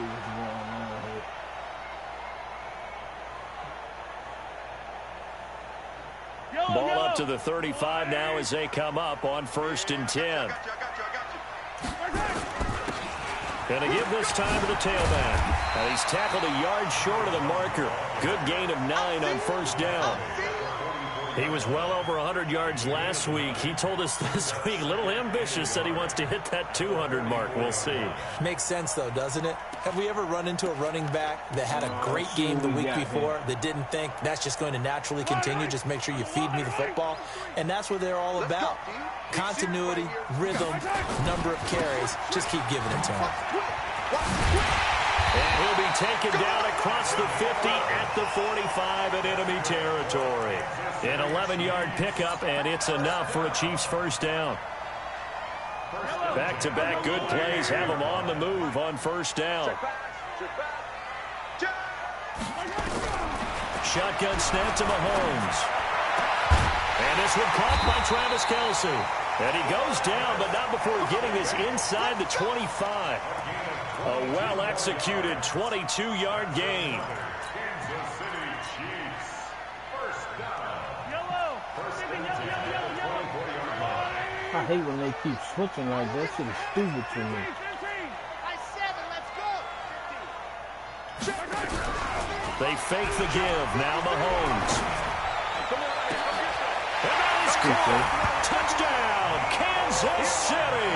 see what's going on here. Ball up to the 35 now as they come up on 1st and 10. Going to give this time to the tailback. And he's tackled a yard short of the marker. Good gain of 9 on 1st down. He was well over 100 yards last week. He told us this week, a little ambitious, said he wants to hit that 200 mark. We'll see. Makes sense, though, doesn't it? Have we ever run into a running back that had a great game the week before that didn't think that's just going to naturally continue? Just make sure you feed me the football. And that's what they're all about. Continuity, rhythm, number of carries. Just keep giving it to him. And he'll be taken down across the 50 at the 45 in enemy territory. An 11-yard pickup, and it's enough for a Chiefs first down. Back-to-back good plays have them on the move on 1st down. Shotgun snap to Mahomes. And this one caught by Travis Kelce. And he goes down, but not before getting this inside the 25. A well-executed 22-yard gain. I hate when they keep switching like that. Shit is stupid to me. They fake the give. Now Mahomes. And that is caught. Touchdown, Kansas City.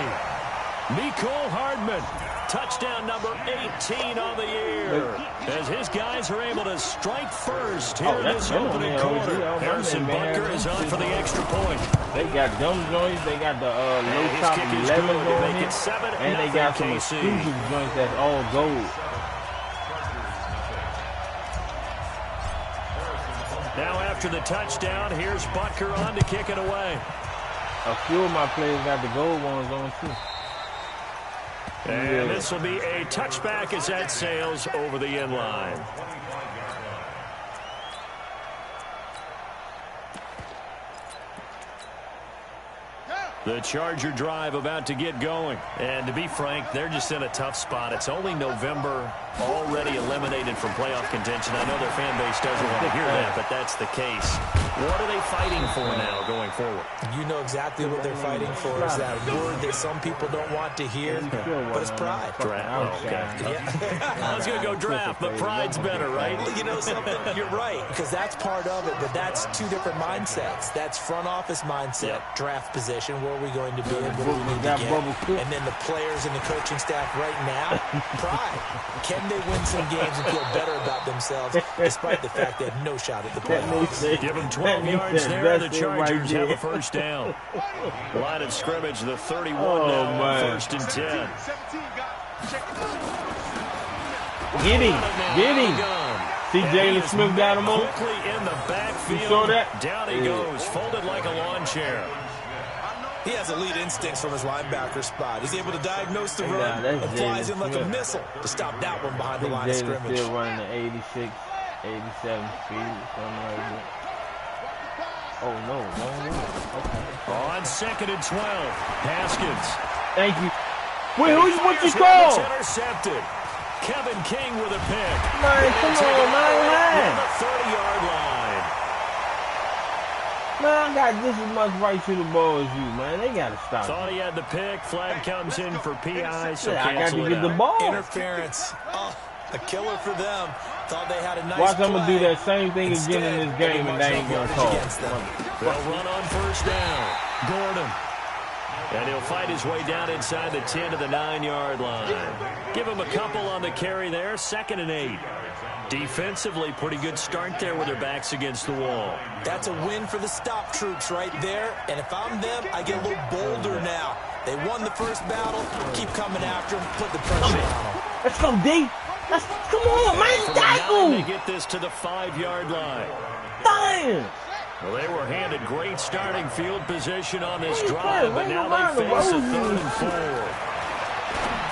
Mecole Hardman. Touchdown number 18 on the year. As his guys are able to strike first here in this opening quarter. Harrison Butker is on for the extra point. They got gum joints, they got the low top 11 on it, and they got some exclusive joints that's all gold. Now after the touchdown, here's Butker on to kick it away. A few of my players got the gold ones on too. And this will be a touchback as that sails over the end line. The Charger drive about to get going. And to be frank, they're just in a tough spot. It's only November, already eliminated from playoff contention. I know their fan base doesn't want to hear that, but that's the case. What are they fighting for now going forward? You know exactly what they're fighting for. Is that word that some people don't want to hear, but it's pride. Draft. Okay. Yeah. I was going to go draft, but pride's better, right? You know something? You're right, because that's part of it, but that's two different mindsets. That's front office mindset, draft position, where are we going to be and what do we need to get? And then the players and the coaching staff right now, pride. Can they win some games and feel better about themselves despite the fact they have no shot at the playoffs? Give them 12 yards there. The Chargers have a first down. Line of scrimmage, the 31 now on 1st and 10. Get him. See Jalen Smith got him on? Quickly in the backfield. You saw that? Down he goes, folded like a lawn chair. He has elite instincts from his linebacker spot. He's able to diagnose the run and flies in like a missile to stop that one behind the line of scrimmage. Still running the 86, 87 speed, something like that. Oh, no. Okay. On 2nd and 12, Haskins. Thank you. Wait, what you call? It's intercepted. Kevin King with a pick. Man, come on, man. The 30-yard line. Man, I got just as much right to the ball as you, man. They got to stop. Thought he had the pick. Flag comes in for PI, so I got to cancel get the ball. Interference. Oh, a killer for them. Thought they had a nice Watch, play. I'm going to do that same thing again in this game, and they ain't going to call. They'll run on first down. Gordon. And he'll fight his way down inside the 10 to the 9-yard line. Give him a couple on the carry there. 2nd and 8. Defensively, pretty good start there with their backs against the wall. That's a win for the stop troops right there. And if I'm them, I get a little bolder now. They won the first battle. Keep coming after them. Put the pressure on them. Let's go, D. Come on, man. Tackle. They get this to the 5-yard line. Damn. Well, they were handed great starting field position on this drive, but now they face a 3rd and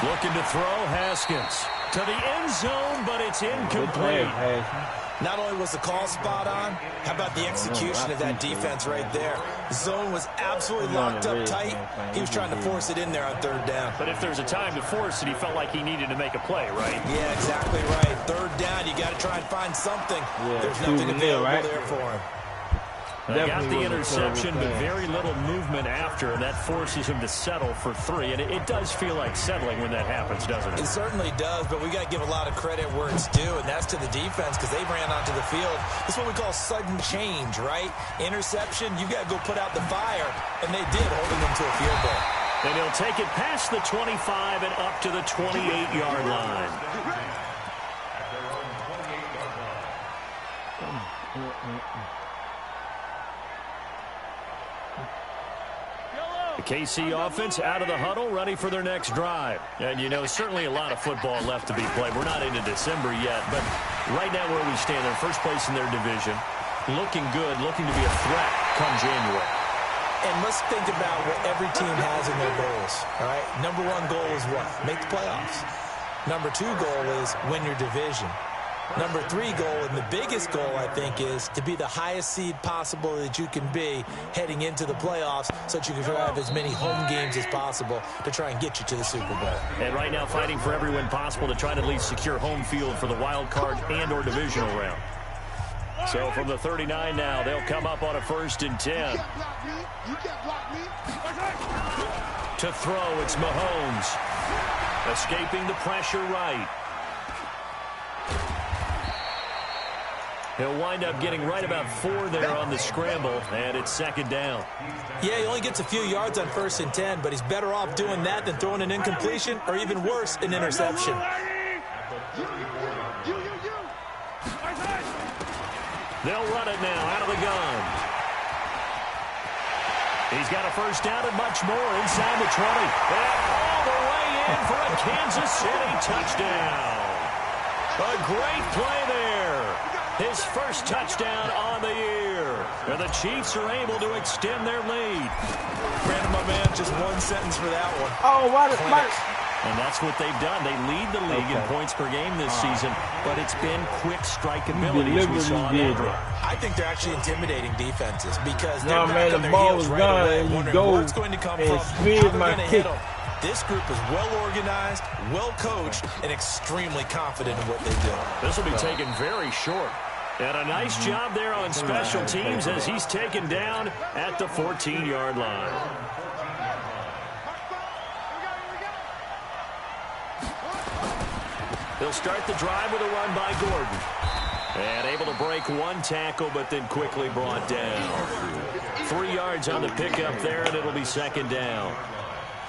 4. Looking to throw, Haskins. To the end zone, but it's incomplete. Not only was the call spot on, how about the execution of that defense right there? The zone was absolutely locked up tight. He was trying to force it in there on third down. But if there's a time to force it, he felt like he needed to make a play, right? Yeah, exactly right. Third down, you got to try and find something. Yeah, there's nothing available there for him. They got the interception, but very little movement after, and that forces him to settle for 3. And it does feel like settling when that happens, doesn't it? It certainly does, but we got to give a lot of credit where it's due, and that's to the defense because they ran onto the field. This is what we call sudden change, right? Interception, you got to go put out the fire, and they did, holding them to a field goal. And he'll take it past the 25 and up to the 28-yard line. The KC offense out of the huddle, ready for their next drive. And, you know, certainly a lot of football left to be played. We're not into December yet, but right now where we stand, they're first place in their division, looking good, looking to be a threat come January. And let's think about what every team has in their goals, all right? Number 1 goal is what? Make the playoffs. Number 2 goal is win your division. Number 3 goal, and the biggest goal, I think, is to be the highest seed possible that you can be heading into the playoffs so that you can have as many home games as possible to try and get you to the Super Bowl. And right now fighting for every win possible to try to at least secure home field for the wild card and or divisional round. So from the 39 now, they'll come up on a 1st and 10. To throw, it's Mahomes. Escaping the pressure right. He'll wind up getting right about 4 there on the scramble, and it's 2nd down. Yeah, he only gets a few yards on 1st and 10, but he's better off doing that than throwing an incompletion or even worse, an interception. They'll run it now out of the gun. He's got a 1st down and much more inside the 20. And all the way in for a Kansas City touchdown. A great play there. His 1st touchdown on the year. And the Chiefs are able to extend their lead. Brandon, my man, just 1 sentence for that one. Oh, what? And that's what they've done. They lead the league in points per game this season, but it's been quick strike ability as we saw in that drive. I think they're actually intimidating defenses because they're No, back man, on the their ball heels was right gone, away, and you wondering go where it's going to come and from, speed how they're my going to kick. hit them. This group is well organized, well coached, and extremely confident in what they do. This will be taken very short. And a nice job there on special teams as he's taken down at the 14-yard line. They'll start the drive with a run by Gordon. And able to break 1 tackle, but then quickly brought down. 3 yards on the pickup there, and it'll be 2nd down.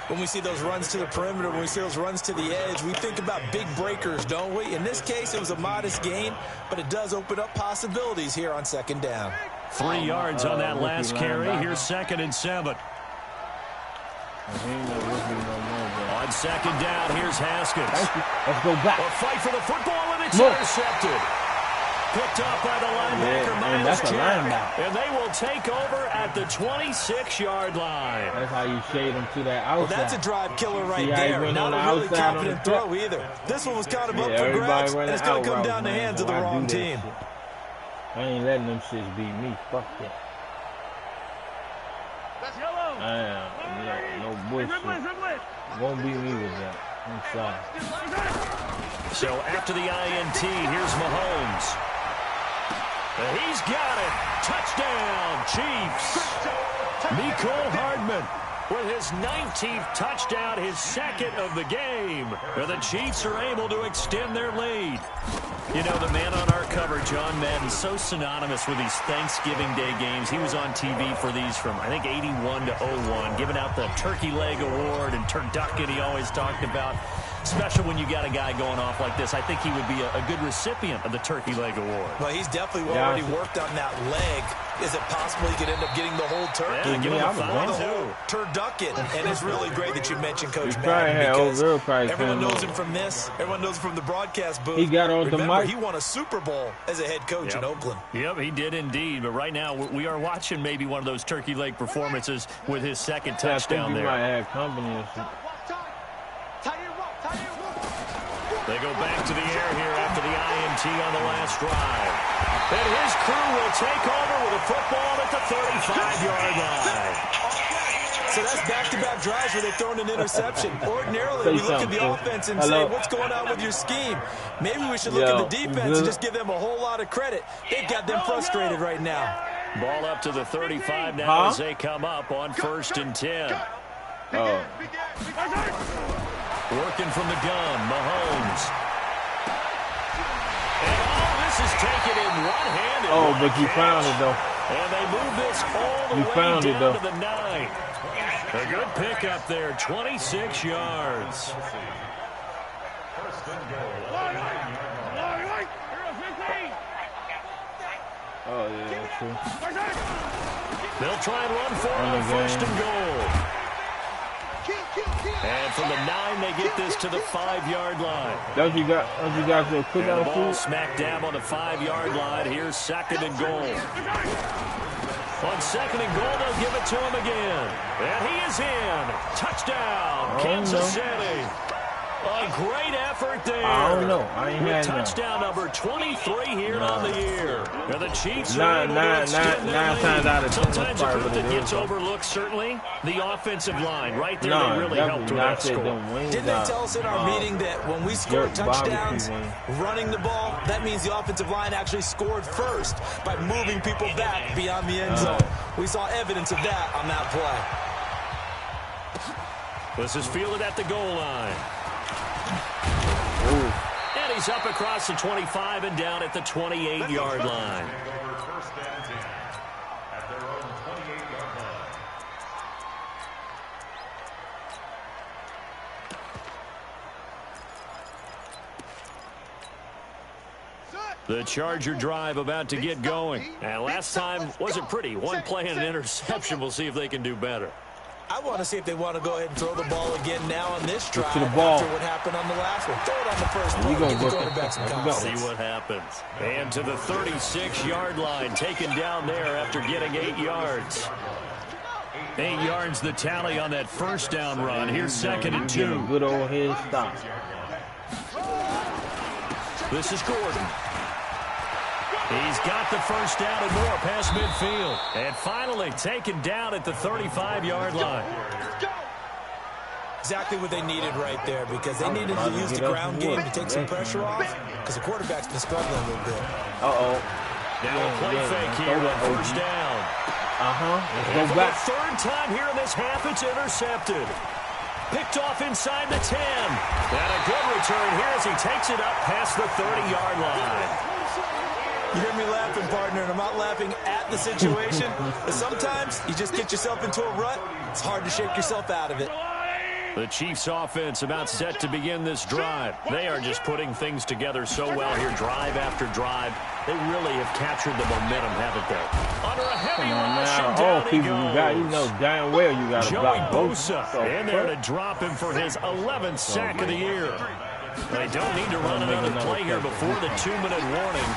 When we see those runs to the perimeter, when we see those runs to the edge, we think about big breakers, don't we? In this case, it was a modest gain, but it does open up possibilities here on 2nd down. 3 yards on that last carry. Here's 2nd and 7. On 2nd down, here's Haskins. Let's go back. A fight for the football, and it's intercepted. Picked off by the linebacker, Miles Garrett. And they will take over at the 26-yard line. That's how you shade them to that outside. Well, that's a drive killer right there. Not a really confident throw either. This one was kind of up for grabs, and it's going to come down the hands of the wrong team. I ain't letting them shits beat me. Fuck that. No bullshit. Won't beat me with that. I'm sorry. So after the INT, here's Mahomes. He's got it. Touchdown, Chiefs. Mecole Hardman with his 19th touchdown, his 2nd of the game. And the Chiefs are able to extend their lead. You know, the man on our cover, John Madden, so synonymous with these Thanksgiving Day games. He was on TV for these from, I think, 81 to 01, giving out the Turkey Leg Award and turducken he always talked about. Special when you got a guy going off like this. I think he would be a good recipient of the Turkey Leg Award. Well, he's definitely already worked on that leg. Is it possible he could end up getting the whole turkey? Yeah, give him a foul, too. Turducken. And it's really great that you mentioned Coach Madden because everyone knows him from this. Everyone knows him from the broadcast booth. He got on the mic. He won a Super Bowl as a head coach in Oakland. Yep, he did indeed. But right now, we are watching maybe one of those turkey leg performances with his 2nd touchdown there. Might have company or something. They go back to the air here after the INT on the last drive. And his crew will take over with a football at the 35-yard line. So that's back-to-back drives where they thrown an interception. Ordinarily, we look at the offense and say, what's going on with your scheme? Maybe we should look at the defense and just give them a whole lot of credit. They've got them frustrated right now. Ball up to the 35 now as they come up on 1st and 10. Working from the gun, Mahomes. And all this is taken in one-handed. But you found it, though. And they move this all the way down to the 9. A good pickup there, 26 yards. Oh, yeah, true. They'll try and run for it on 1st and goal. And from the 9, they get this to the 5-yard line. That's what you got to put down. The ball smack dab on the 5-yard line. Here's 2nd and goal. On 2nd and goal, they'll give it to him again. And he is in. Touchdown, Kansas City. A great effort there. I don't know. I ain't had touchdown number 23 here on the year. And the Chiefs nine times out of 10. Sometimes a group that gets overlooked, certainly, the offensive line. Right there, they really helped with that score. Didn't they tell us in our meeting that when we score touchdowns running the ball, that means the offensive line actually scored first by moving people back beyond the end zone? We saw evidence of that on that play. This is fielded at the goal line. And he's up across the 25 and down at the 28-yard line. The Charger drive about to get going. And last time wasn't pretty. One play and an interception. We'll see if they can do better. I want to see if they want to go ahead and throw the ball again now on this drive to the ball. after what happened on the last one. Throw it on the first play. Give the quarterback some confidence. See what happens. And to the 36-yard line, taken down there after getting 8 yards. 8 yards the tally on that first down run. Here's 2nd and 2. Good old head stop. This is Gordon. He's got the first down and more past midfield. And finally taken down at the 35-yard line. Exactly what they needed right there, because they needed to use the ground game to take some pressure off, because the quarterback's been struggling a little bit. Now a play fake here on first down. Let's go back. For the 3rd time here in this half, it's intercepted. Picked off inside the 10. And a good return here as he takes it up past the 30-yard line. You hear me laughing, partner, and I'm not laughing at the situation. But sometimes you just get yourself into a rut. It's hard to shake yourself out of it. The Chiefs offense about set to begin this drive. They are just putting things together so well here, drive after drive. They really have captured the momentum, haven't they? Under a heavy rush, and down he goes. You know damn well you got to block Bosa in there to drop him for his 11th sack of the year. They don't need to run another play here before the 2-minute warning.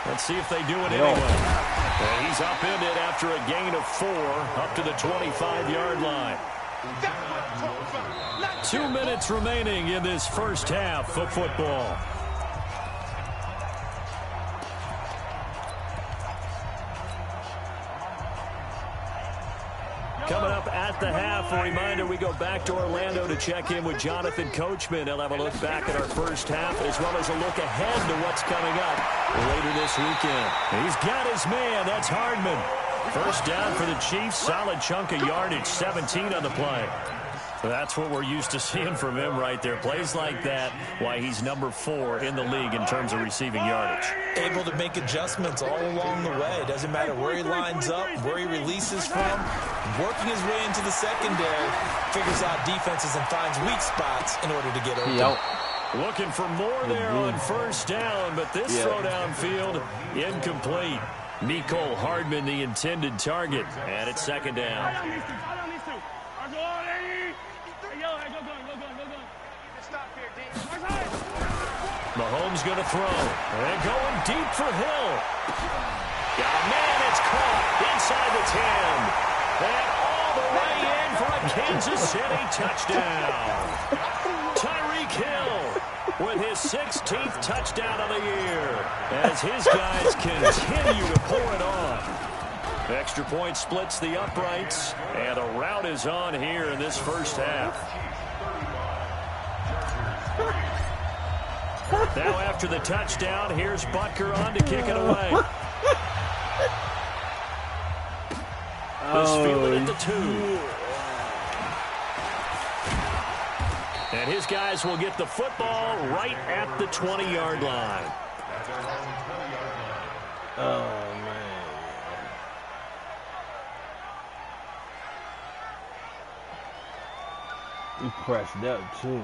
Let's see if they do it anyway. And he's upended after a gain of 4 up to the 25-yard line. 2 minutes remaining in this first half of football. Coming up at the half, a reminder, we go back to Orlando to check in with Jonathan Coachman. He'll have a look back at our first half as well as a look ahead to what's coming up later this weekend. He's got his man. That's Hardman. First down for the Chiefs. Solid chunk of yardage, 17 on the play. That's what we're used to seeing from him right there. Plays like that, why he's number 4 in the league in terms of receiving yardage. Able to make adjustments all along the way. Doesn't matter where he lines up, where he releases from. Working his way into the secondary, figures out defenses and finds weak spots in order to get open. Looking for more there on first down, but this throw downfield incomplete. Mecole Hardman, the intended target, and it's 2nd down. Mahomes going to throw. And going deep for Hill. Got a man, it's caught inside the 10. And all the way in for a Kansas City touchdown. Tyreek Hill with his 16th touchdown of the year as his guys continue to pour it on. Extra point splits the uprights, and a rout is on here in this first half. Now after the touchdown, here's Butker on to kick it away. Let's feel it at the 2. And his guys will get the football right at the 20-yard line. Oh, man. We pressed up, too.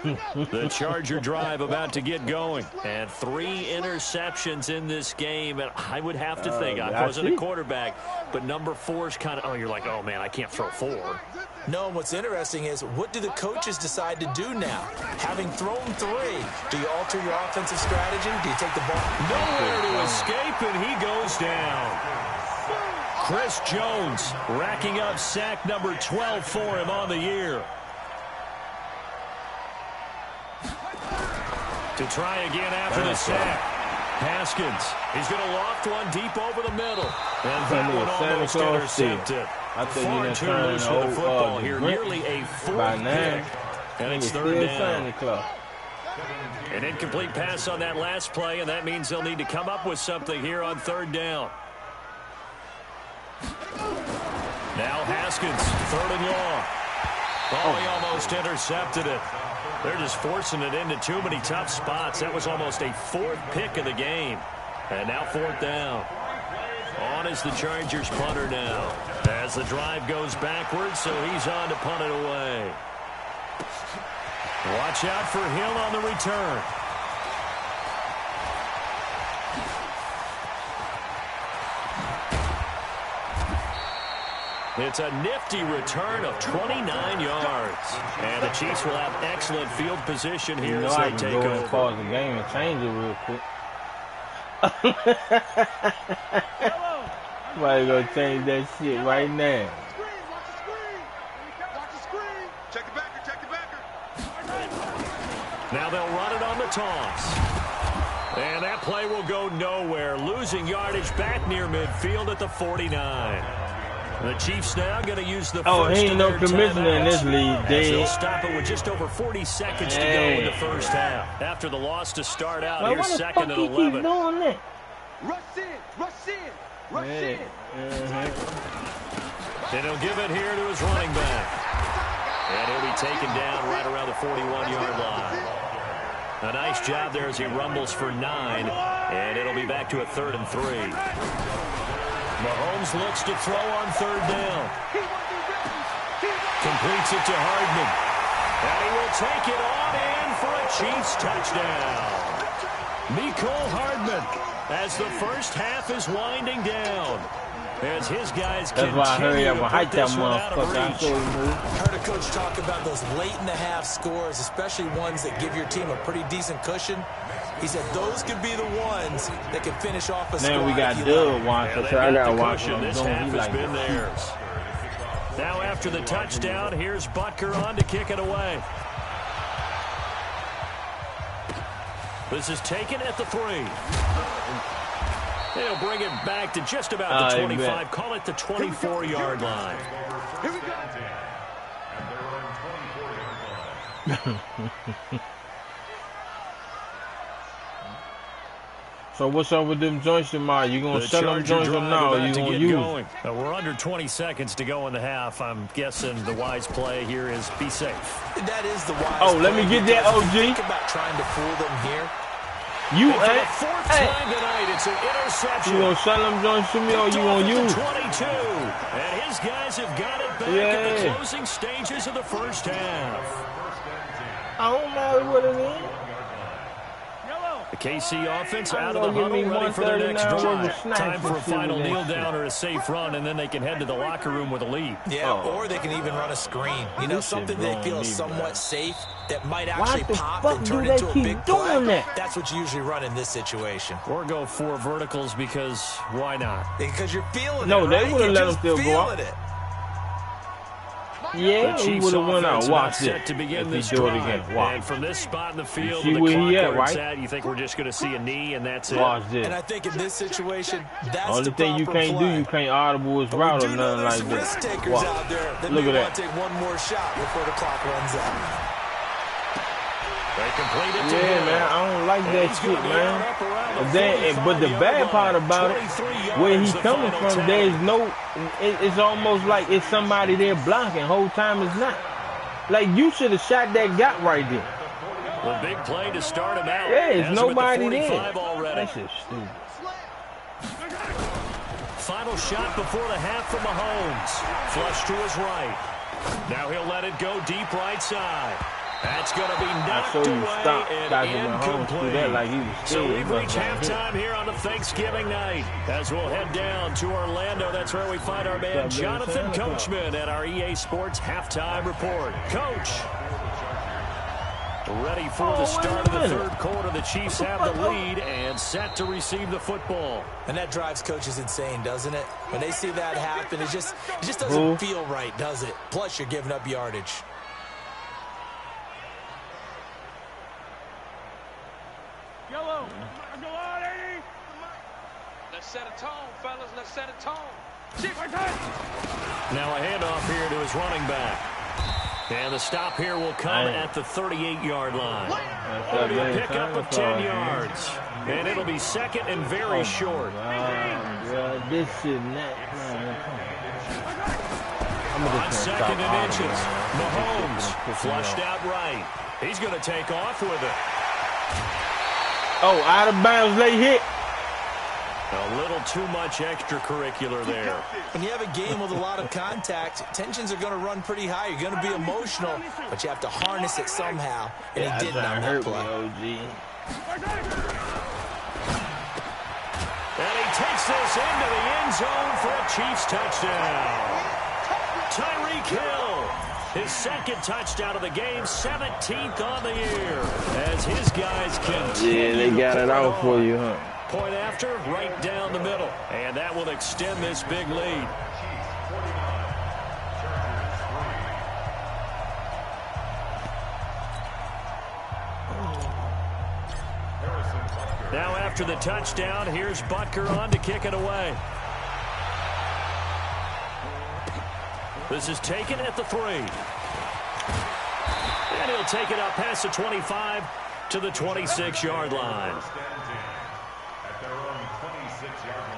The Charger drive about to get going. And 3 interceptions in this game. And I would have to think, I wasn't a quarterback, but number 4 is kind of, you're like, oh, man, I can't throw 4. No, and what's interesting is, what do the coaches decide to do now? Having thrown 3, do you alter your offensive strategy? Do you take the ball? Nowhere to escape, and he goes down. Chris Jones racking up sack number 12 for him on the year. To try again after the sack. Haskins, he's going to loft one deep over the middle. And that one almost intercepted. Far too loose with the football here. Nearly a 4th pick. And it's 3rd down. An incomplete pass on that last play, and that means they'll need to come up with something here on 3rd down. Now Haskins, 3rd and long. Oh, he almost intercepted it. They're just forcing it into too many tough spots. That was almost a 4th pick of the game. And now 4th down. On is the Chargers punter now. As the drive goes backwards, so he's on to punt it away. Watch out for Hill on the return. It's a nifty return of 29 yards. And the Chiefs will have excellent field position here as they take over. And pause the game and change it real quick. Somebody gonna change that shit right now. Check the backer, check the backer. Now they'll run it on the toss. And that play will go nowhere. Losing yardage back near midfield at the 49. The Chiefs now going to use the first. He ain't no commissioner in this league, They'll stop it with just over 40 seconds to go in the first half. After the loss to start out, here's 2nd and 11. Rush in, rush in, rush in. And he'll give it here to his running back. And he'll be taken down right around the 41-yard line. A nice job there as he rumbles for 9. And it'll be back to a 3rd and 3. Mahomes looks to throw on 3rd down. Completes it to Hardman. And he will take it on in for a Chiefs touchdown. Mecole Hardman as the first half is winding down. As his guys continue to put this one out of reach. I heard a coach talk about those late-in-the-half scores, especially ones that give your team a pretty decent cushion. He said those could be the ones that could finish off a score. Then we got Doug watching, so I got to watch him. This half has been theirs. Now after the touchdown, here's Butker on to kick it away. This is taken at the 3. They'll bring it back to just about the 25. Call it the 24-yard line. Here we go. So what's up with them joints tomorrow? You gonna sell them joints or no? Or you gonna use them? We're under 20 seconds to go in the half. I'm guessing the wise play here is be safe. That is the wise play. Oh, let me get that, OG. Think about trying to fool them here. You for the 4th time tonight, it's an interception. You gonna sell them joints to me or you gonna use? 22, and his guys have got it back in the closing stages of the first half. I don't matter what it is. The KC offense out of the huddle, ready for their next drive. Time for a final kneel down or a safe run, and then they can head to the locker room with a lead. Yeah, or they can even run a screen. You know, something they feel somewhat safe that might actually pop and turn into a big play. That's what you usually run in this situation. Or go 4 verticals because why not? Because you're feeling it, No, right? they would have let them still go up. Yeah, he would have won out. Watch set it. to begin If this he do it drive. again. Watch. And from this spot in the field, see with where the he clock at, where it's right? at, you think we're just going to see a knee, and that's it. Watch this. And I think in this situation, that's Only the thing you proper can't play. do, you can't audible his route or nothing like that. Risk takers Watch. out there that Look may at want that. to take one more shot before the clock runs out. They complete it to Yeah, him. man, I don't like that He's shit, gonna be man. out up around But then, but the 45-yard bad line. part about it, 23 where yards, he's the coming final from, tally. there's no. It's almost like it's somebody there blocking. Whole time it's not. Like you should have shot that guy right there. The big play to start him out. Yeah, it's Has him at the nobody there. 45 already. That shit's stupid. Final shot before the half from Mahomes. Flush to his right. Now he'll let it go deep right side. That's going to be knocked I saw you away stop and Dr. Mahomes do that like he was So scared. we've reached halftime here on a Thanksgiving night. As we'll head down to Orlando, that's where we find our man Jonathan Coachman at our EA Sports Halftime Report. Coach, ready for the start of the third quarter. The Chiefs have the lead and set to receive the football. And that drives coaches insane, doesn't it? When they see that happen, it just doesn't feel right, does it? Plus, you're giving up yardage. Let's set a tone, fellas. Let's set a tone. Now a handoff here to his running back. And the stop here will come at the 38-yard line. It'll be a pickup of 10 yards. And it'll be second and very short. This shit not. On second and inches, Mahomes flushed out right. He's going to take off with it. Oh, out of bounds, late hit. A little too much extracurricular there. When you have a game with a lot of contact, tensions are going to run pretty high. You're going to be emotional, but you have to harness it somehow. And he didn't on that play. And he takes this into the end zone for a Chiefs touchdown. Tyreek Hill, his second touchdown of the game, 17th on the year. As his guys continue. Yeah, they got it out for you, huh? Point after, right down the middle. And that will extend this big lead. Now after the touchdown, here's Butker on to kick it away. This is taken at the 3. And he'll take it up past the 25 to the 26-yard line. At their own 26-yard line.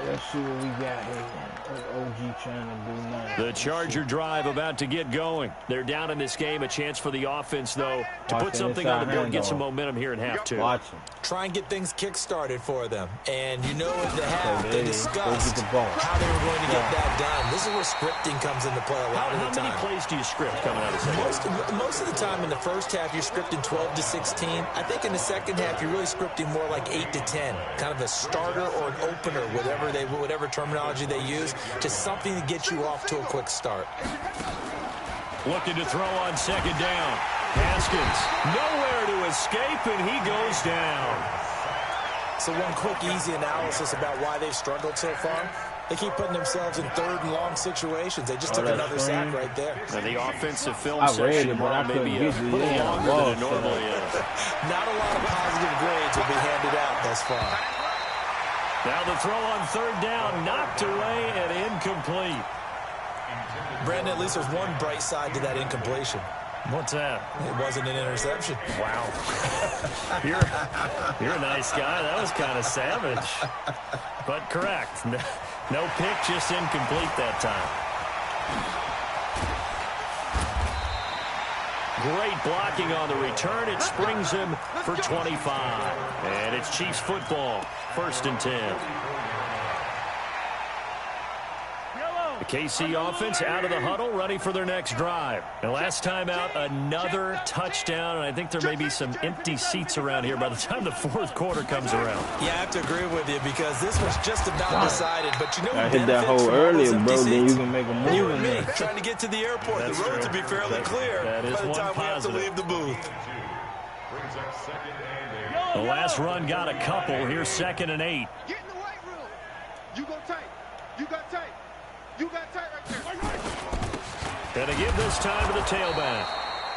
Let's see what we got here. OG trying to do now. The Charger drive about to get going. They're down in this game. A chance for the offense, though, to put something on the board, get some momentum here in half 2. Watch him. Try and get things kick-started for them. And you know in the half, they discussed the ball. how they were going to get that done. This is where scripting comes into play a lot of the time. How many plays do you script coming out of the second? Most of the time in the first half, you're scripting 12 to 16. I think in the second half, you're really scripting more like 8 to 10. Kind of a starter or an opener, whatever terminology they use, just something to get you off to a quick start. Looking to throw on second down. Haskins, nowhere to escape, and he goes down. So one quick, easy analysis about why they've struggled so far. They keep putting themselves in third and long situations. They just took another sack right there. And the offensive film I read section it, but I couldn't maybe get a it. little Yeah, longer than it normally is. Not a lot of positive grades will be handed out thus far. Now the throw on third down, knocked away and incomplete. Brandon, at least there's one bright side to that incompletion. What's that? It wasn't an interception. Wow. You're a nice guy. That was kind of savage. But correct. No pick, just incomplete that time. Great blocking on the return. It springs him for 25. And it's Chiefs football. 1st and 10. The KC offense out of the huddle, ready for their next drive. And last time out, another touchdown, and I think there may be some empty seats around here by the time the 4th quarter comes around. Yeah, I have to agree with you because this was just about decided. But you know, I hit that hole earlier, bro. Then you can make a move. You and in me there. trying to get to the airport. That's the road true. to be fairly clear that is by the one time we have to positive. leave the booth. Brings up second and 8. The last run got a couple. Here's 2nd and 8. Get in the weight room. You gonna take. You got tight. You got tight right there. Going to give this time to the tailback.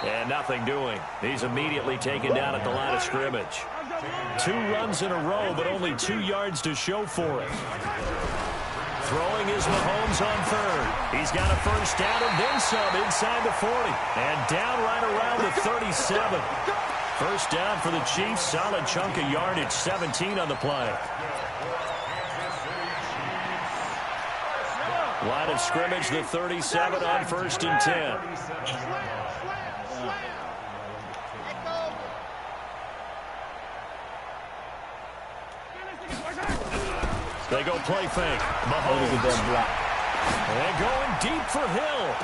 And nothing doing. He's immediately taken down at the line of scrimmage. 2 runs in a row, but only 2 yards to show for it. Throwing is Mahomes on third. He's got a first down and then some inside the 40. And down right around the 37. First down for the Chiefs. Solid chunk of yardage. 17 on the play. Line of scrimmage, the 37 on 1st and 10. They go play fake. Mahomes. And going deep for Hill.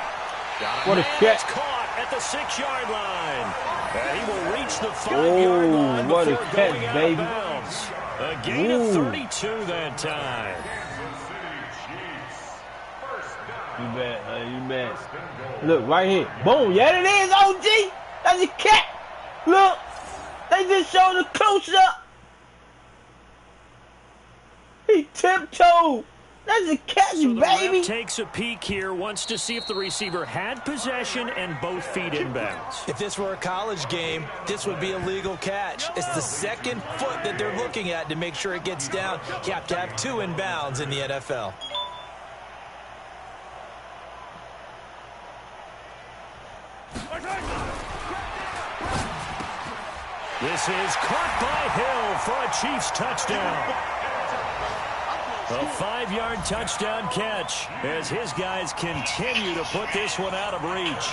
What a catch. Caught at the 6-yard line. And he will reach the 5-yard line what a before catch, going out baby. of bounds. A gain of 32 that time. You bet. Look, right here. Boom. Yeah, it is, OG. That's a catch. Look. They just showed the close-up. He tiptoed. That's a catch, so the baby. ref takes a peek here, wants to see if the receiver had possession and both feet inbounds. If this were a college game, this would be a legal catch. It's the second foot that they're looking at to make sure it gets down. You have to have 2 inbounds in the NFL. This is caught by Hill for a Chiefs touchdown. A 5-yard touchdown catch as his guys continue to put this one out of reach.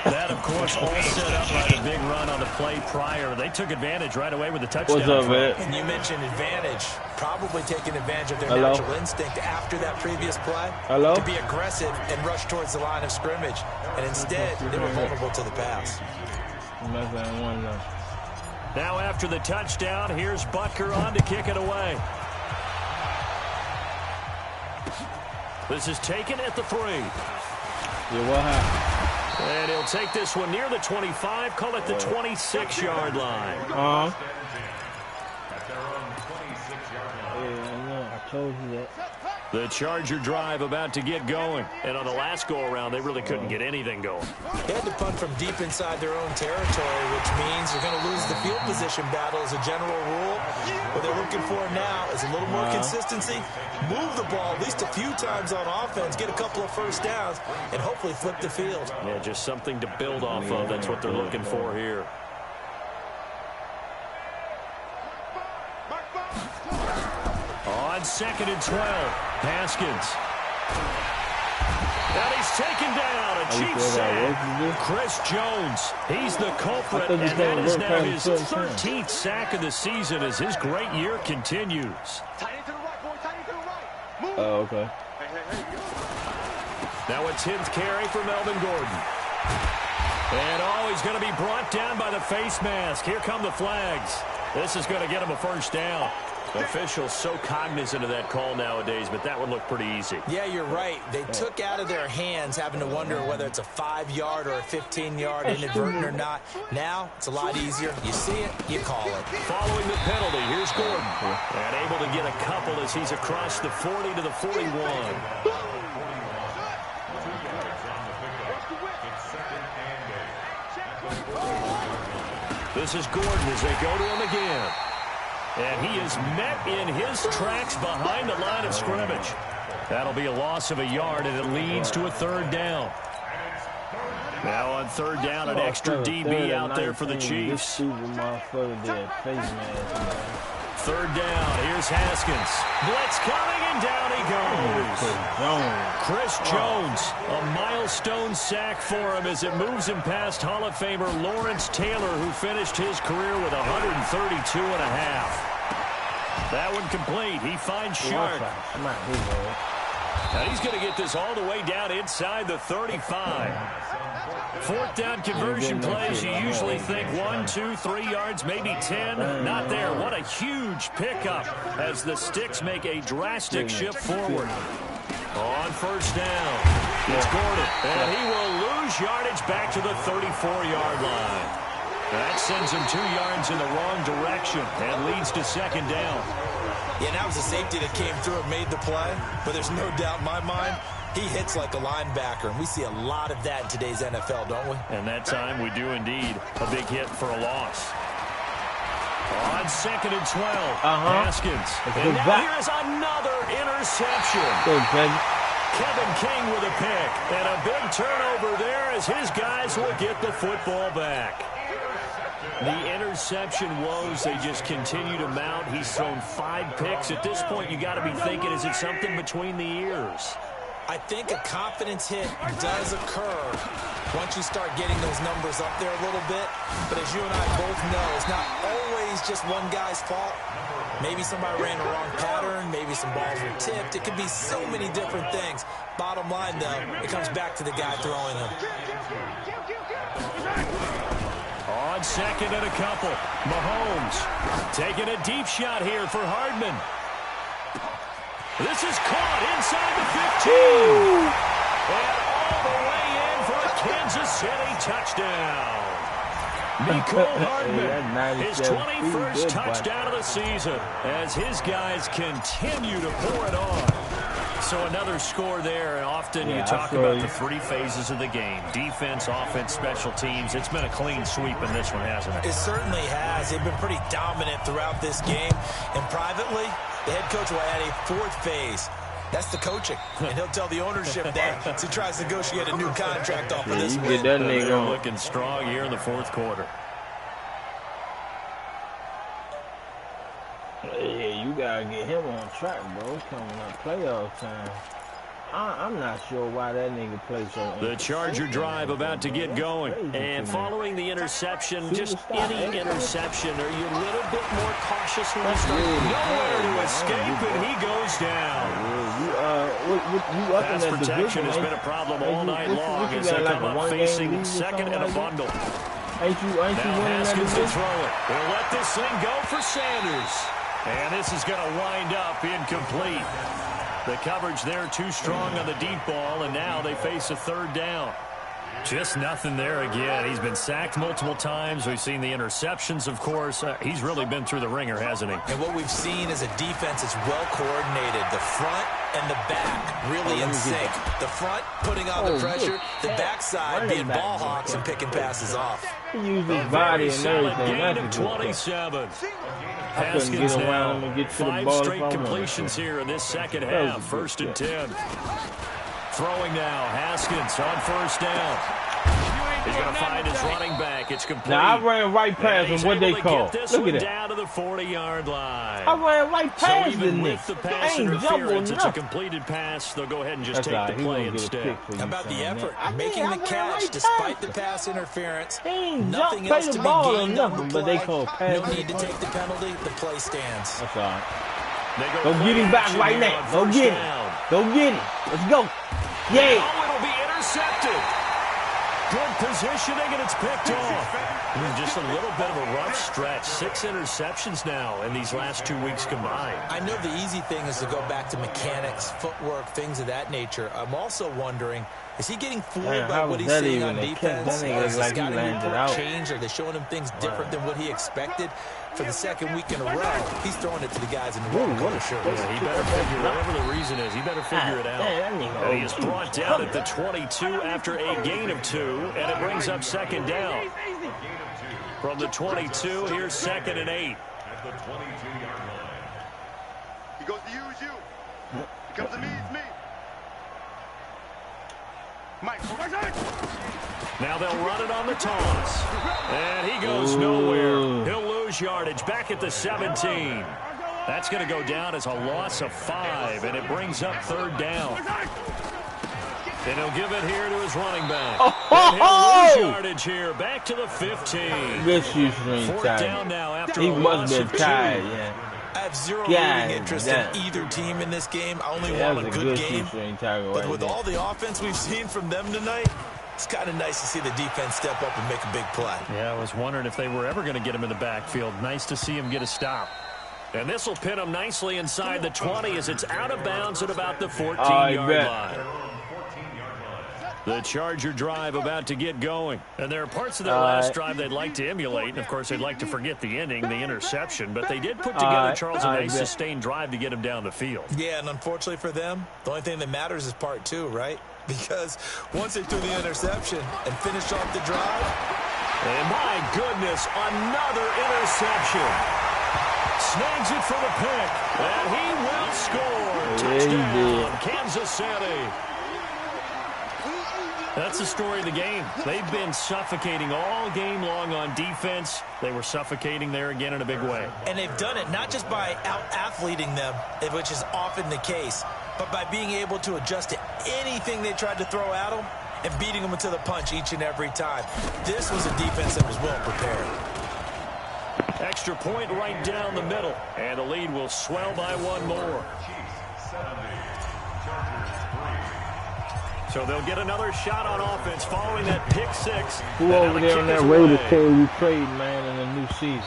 That, of course, all set up by the big run on the play prior. They took advantage right away with the touchdown. What's up, man? And you mentioned advantage. Probably taking advantage of their natural instinct after that previous play to be aggressive and rush towards the line of scrimmage. And instead, they were vulnerable to the pass. Now after the touchdown, here's Butker on to kick it away. This is taken at the 3. Yeah, what happened? And he'll take this one near the 25, call it the 26-yard line. Yeah, I know. I told you that. The Charger drive about to get going. And on the last go-around, they really couldn't get anything going. They had to punt from deep inside their own territory, which means they're going to lose the field position battle as a general rule. What they're looking for now is a little more consistency. Move the ball at least a few times on offense, get a couple of first downs, and hopefully flip the field. Yeah, just something to build off of. That's what they're looking for here. On 2nd and 12, Haskins. And he's taken down. A Chiefs sack. Chris Jones. He's the culprit, and that is now his 13th sack of the season as his great year continues. Oh, okay. Now a 10th carry for Melvin Gordon. And, he's going to be brought down by the face mask. Here come the flags. This is going to get him a first down. Officials so cognizant of that call nowadays, but that would look pretty easy. Yeah, you're right. They took out of their hands having to wonder whether it's a 5-yard or a 15-yard inadvertent or not. Now, it's a lot easier. You see it, you call it. Following the penalty, here's Gordon. And able to get a couple as he's across the 40 to the 41. This is Gordon as they go to him again. And he is met in his tracks behind the line of scrimmage. That'll be a loss of a yard, and it leads to a 3rd down. Now on 3rd down, an extra DB out there for the Chiefs. 3rd down, here's Haskins. Blitz coming, and down he goes. Chris Jones, a milestone sack for him as it moves him past Hall of Famer Lawrence Taylor, who finished his career with 132 and a half. That one complete. He finds Sharp. Now he's going to get this all the way down inside the 35. 4th down conversion plays, you usually think 1, 2, 3 yards, maybe 10. Not there. What a huge pickup as the Sticks make a drastic shift forward. On 1st down, it's Gordon. And he will lose yardage back to the 34-yard line. That sends him 2 yards in the wrong direction and leads to second down. Yeah, and that was a safety that came through and made the play. But there's no doubt in my mind, he hits like a linebacker. And we see a lot of that in today's NFL, don't we? And that time we do indeed. A big hit for a loss. On 2nd and 12, Haskins. And now here's another interception. Kevin King with a pick. And a big turnover there as his guys will get the football back. The interception woes, they just continue to mount. He's thrown 5 picks. At this point, you got to be thinking, is it something between the ears? I think a confidence hit does occur once you start getting those numbers up there a little bit. But as you and I both know, it's not always just one guy's fault. Maybe somebody ran the wrong pattern. Maybe some balls were tipped. It could be so many different things. Bottom line, though, it comes back to the guy throwing them. On 2nd and a couple, Mahomes taking a deep shot here for Hardman. This is caught inside the 15. And all the way in for a Kansas City touchdown. Mecole Hardman, his 21st touchdown of the season as his guys continue to pour it on. So another score there, and often you talk about the 3 phases of the game. Defense, offense, special teams. It's been a clean sweep in this one, hasn't it? It certainly has. They've been pretty dominant throughout this game. And privately, the head coach will add a 4th phase. That's the coaching. And he'll tell the ownership that as he tries to negotiate a new contract off of this win. They're looking strong here in the 4th quarter. Yeah, you gotta get him on track, bro. It's coming up playoff time. I'm not sure why that nigga plays so. The Charger drive about to get going. And following the interception, just any interception, are you a little bit more cautious when you start? Nowhere to escape, and he goes down. Pass protection has been a problem all night long as they come up facing 2nd and a bundle. Now Haskins to throw it. They'll let this thing go for Sanders. And this is going to wind up incomplete. The coverage there too strong on the deep ball, and now they face a 3rd down. Just nothing there again. He's been sacked multiple times. We've seen the interceptions, of course. He's really been through the ringer, hasn't he? And what we've seen is a defense that's well coordinated. The front and the back really in sync. The front putting on the pressure. The backside being ball hawks and picking passes off. He used his body and everything. Gain of 27. Haskins now 5 straight completions here in this second half. 1st and 10. Throwing now, Haskins on 1st down. He's going to find his running back. It's complete. Now, I ran right past him. What they call? Look at that. Down to the 40-yard line. I ran right past so even with the pass interference, it's a completed pass. They'll go ahead and just take the play instead. How about the effort? Making the catch despite the pass interference. Nothing else to be gained on the play. No need to take the penalty. The play stands. That's all right. Go get him back right now. Go get him. Go get him. Let's go. Yeah. Oh, it'll be intercepted. Good positioning, and it's picked off. Just a little bit of a rough stretch. 6 interceptions now in these last 2 weeks combined. I know the easy thing is to go back to mechanics, footwork, things of that nature. I'm also wondering, is he getting fooled by what he's seeing on defense? Has the scouting report changed? Are they showing him things different than what he expected? For the 2nd week in a row, he's throwing it to the guys in the room. Sure. Yeah, he better figure, whatever the reason is, he better figure it out. And he is brought down at the 22 after a gain of 2, and it brings up 2nd down. From the 22, here's 2nd and 8. At the 22-yard line. He goes to use you. He comes to me, it's me. Mike, now they'll run it on the toss. And he goes nowhere. He'll lose yardage back at the 17. That's going to go down as a loss of 5, and it brings up 3rd down. And he'll give it here to his running back. And he'll lose yardage here back to the 15. This shoestring 4th down now after he a must loss have been tired, yeah. I have zero rooting interest in either team in this game. I only want a good game. But with all the offense we've seen from them tonight, it's kind of nice to see the defense step up and make a big play. Yeah, I was wondering if they were ever going to get him in the backfield. Nice to see him get a stop. And this will pin him nicely inside the 20 as it's out of bounds at about the 14-yard line. The Charger drive about to get going. And there are parts of their last drive they'd like to emulate. And, of course, they'd like to forget the inning, the interception. But they did put together, Charles, a nice sustained drive to get him down the field. Yeah, and unfortunately for them, the only thing that matters is part 2, right? Because once they threw the interception and finished off the drive. And, my goodness, another interception. Snags it for the pick. And he will score. Touchdown, Kansas City. That's the story of the game. They've been suffocating all game long on defense. They were suffocating there again in a big way. And they've done it not just by out-athleting them, which is often the case, but by being able to adjust to anything they tried to throw at them and beating them to the punch each and every time. This was a defense that was well prepared. Extra point right down the middle. And the lead will swell by one more. So they'll get another shot on offense following that pick 6. Who over there on that Raiders team you trade, man, in the new season?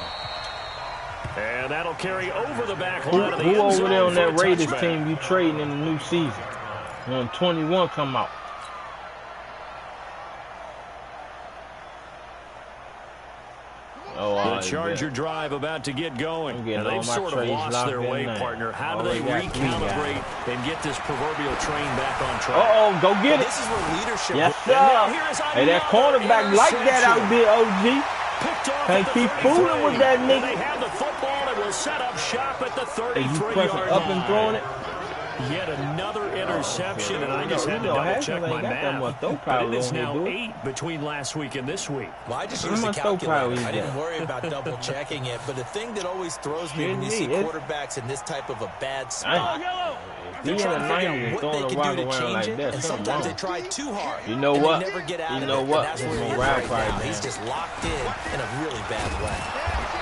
And that'll carry over the back line of the end Who over zone there on for a that Raiders touchback. team you trading in the new season? When 21 come out. The Charger drive about to get going. And they've sort of lost their way, partner. How do they recalibrate and get this proverbial train back on track? Uh-oh, go get it. This is where leadership... Yes, sir. Hey, that cornerback like that out there, OG. Can't keep fooling with that nigga. They have the football and will set up shop at the 33-yard line. Up and throwing it. Yet another interception, and I just had to double-check my math. But it is now 8 between last week and this week. Well, I just used the calculator. I didn't worry about double-checking it. But the thing that always throws me when you see quarterbacks in this type of a bad spot, they're trying to figure out what they can do to change it, and sometimes they try too hard. You know what? They never get out of it, and that's where he is right now. He's just locked in a really bad way.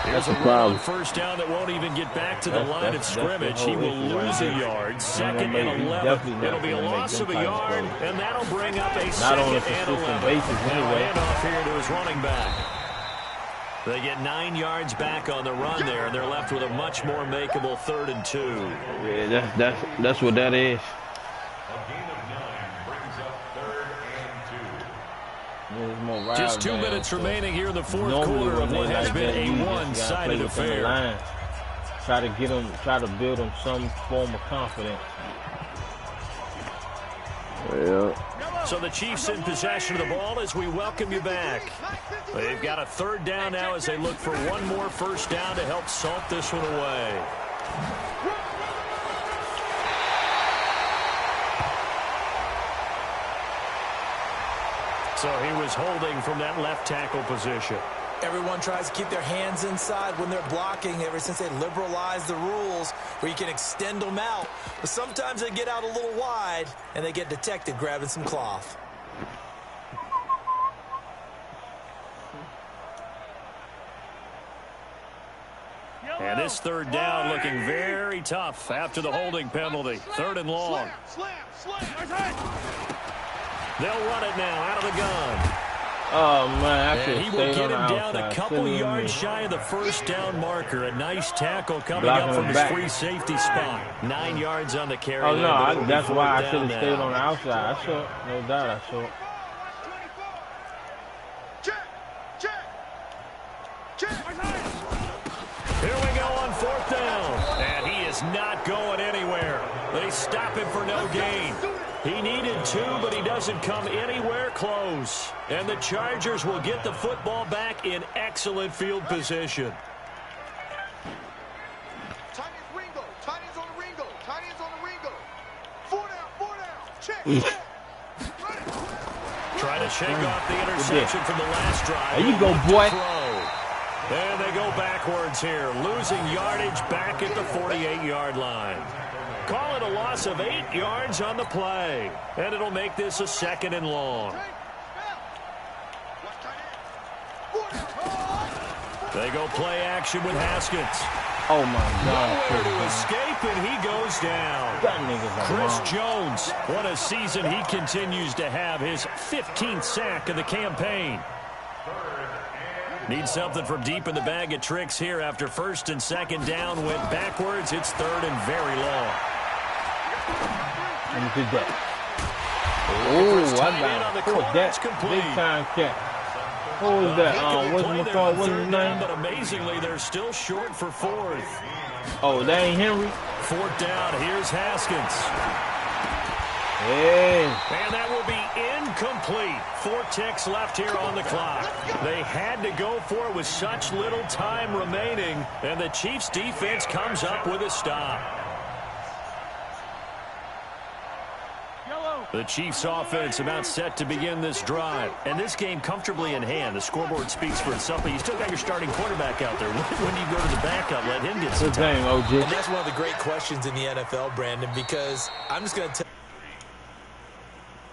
Here's a run on first down that won't even get back to the line of scrimmage. He will lose a yard. Second and 11. It'll be a loss of a yard, and that'll bring up a second and 11. Now handoff here to his running back. They get 9 yards back on the run there, and they're left with a much more makeable 3rd and 2. Yeah, that's what that is. Just 2 minutes remaining here in the fourth quarter of what has been a one-sided affair. Try to build them some form of confidence. Yeah. So the Chiefs in possession of the ball as we welcome you back. They've got a 3rd down now as they look for one more first down to help salt this one away. So he was holding from that left tackle position. Everyone tries to keep their hands inside when they're blocking ever since they liberalized the rules where you can extend them out. But sometimes they get out a little wide and they get detected grabbing some cloth. And this 3rd down looking very tough after the holding penalty. 3rd and long. They'll run it now out of the gun. Oh, man, and he will get him down a couple yards shy of the first down marker. A nice tackle coming up from his free safety spot. 9 yards on the carry. Oh, no, that's why I should have stayed on the outside. I saw it. No doubt I saw it. Here we go on 4th down. And he is not going anywhere. They stop him for no gain. He needed 2, but he doesn't come anywhere close. And the Chargers will get the football back in excellent field position. Tight ends Ringo. Tight ends on the Ringo. Tight ends on the Ringo. 4 down. Check. Try to shake off the interception from the last drive. There you go, boy. And they go backwards here, losing yardage back at the 48-yard line. Call it a loss of 8 yards on the play. And it'll make this a 2nd and long. They go play action with Haskins. Oh, my God. Nowhere to escape, and he goes down. Chris Jones, what a season he continues to have. His 15th sack of the campaign. Needs something from deep in the bag of tricks here after 1st and 2nd down. Went backwards. It's 3rd and very long. Let me do that. Oh, I got that big time catch. Who was that? What's his name? But amazingly, they're still short for fourth. Oh, that ain't Henry? Fourth down. Here's Haskins. Yeah. And that will be incomplete. 4 ticks left here on the clock. They had to go for it with such little time remaining, and the Chiefs' defense comes up with a stop. The Chiefs' offense about set to begin this drive. And this game comfortably in hand. The scoreboard speaks for itself, but you still got your starting quarterback out there. When do you go to the backup? Let him get some time. And that's one of the great questions in the NFL, Brandon, because I'm just going to tell